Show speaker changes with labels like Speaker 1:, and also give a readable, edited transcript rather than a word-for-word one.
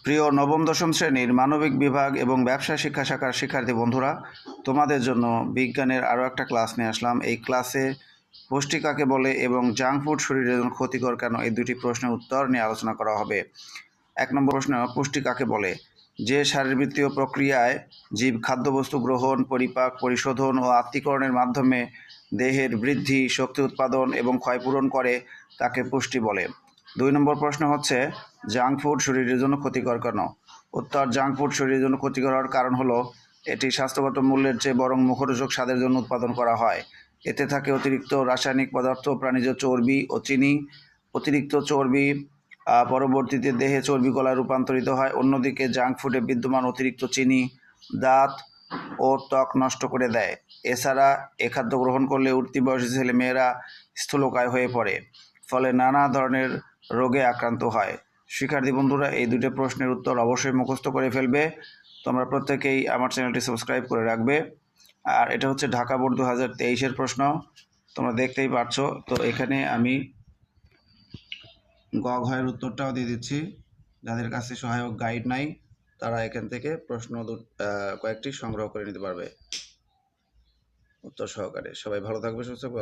Speaker 1: প্রিয় নবম দশম শ্রেণীর মানবিক বিভাগ এবং ব্যবসায় শিক্ষা শাখার শিক্ষার্থী বন্ধুরা, তোমাদের জন্য বিজ্ঞানের আরও একটা ক্লাস নিয়ে আসলাম। এই ক্লাসে পুষ্টি কাকে বলে এবং জাঙ্ক ফুড শরীরের জন্য ক্ষতিকর কেন, এই দুটি প্রশ্নের উত্তর নিয়ে আলোচনা করা হবে। 1 নম্বর প্রশ্ন, পুষ্টি কাকে বলে? যে শারীরবৃত্তীয় প্রক্রিয়ায় জীব খাদ্যবস্তু গ্রহণ, পরিপাক, পরিশোধন ও আত্তীকরণের মাধ্যমে দেহের বৃদ্ধি, শক্তি উৎপাদন এবং ক্ষয়পূরণ করে তাকে পুষ্টি বলে। 2 নম্বর প্রশ্ন হচ্ছে, জাঙ্ক ফুড শরীরের জন্য ক্ষতিকর কেন? উত্তর, জাঙ্ক ফুড শরীরের জন্য ক্ষতিকর হওয়ার কারণ হলো এটি স্বাস্থ্যগত মূল্যের চেয়ে বরং মুখরোচক স্বাদের জন্য উৎপাদন করা হয়। এতে থাকে অতিরিক্ত রাসায়নিক পদার্থ, প্রাণীজ চর্বি ও চিনি। অতিরিক্ত চর্বি পরবর্তীতে দেহে চর্বি গলায় রূপান্তরিত হয়। অন্যদিকে জাঙ্ক ফুডে বিদ্যমান অতিরিক্ত চিনি দাঁত ও ত্বক নষ্ট করে দেয়। এছাড়া এ খাদ্য গ্রহণ করলে উঠতি বয়সী ছেলেমেয়েরা স্থূলকায় হয়ে পড়ে, ফলে নানা ধরনের রোগে আক্রান্ত হয়। শিক্ষার্থী বন্ধুরা, এই দুটো প্রশ্নের উত্তর অবশ্যই মুখস্থ করে ফেলবে। তোমরা প্রত্যেকেই আমার চ্যানেলটি সাবস্ক্রাইব করে রাখবে। আর এটা হচ্ছে ঢাকা বোর্ড 2023-এর প্রশ্ন, তোমরা দেখতেই পাচ্ছ। তো এখানে আমি গ ঘয়ের উত্তরটাও দিয়ে দিচ্ছি। যাদের কাছে সহায়ক গাইড নাই তারা এখান থেকে প্রশ্ন কয়েকটি সংগ্রহ করে নিতে পারবে উত্তর সহকারে। সবাই ভালো থাকবে, সুস্থ থাকবে।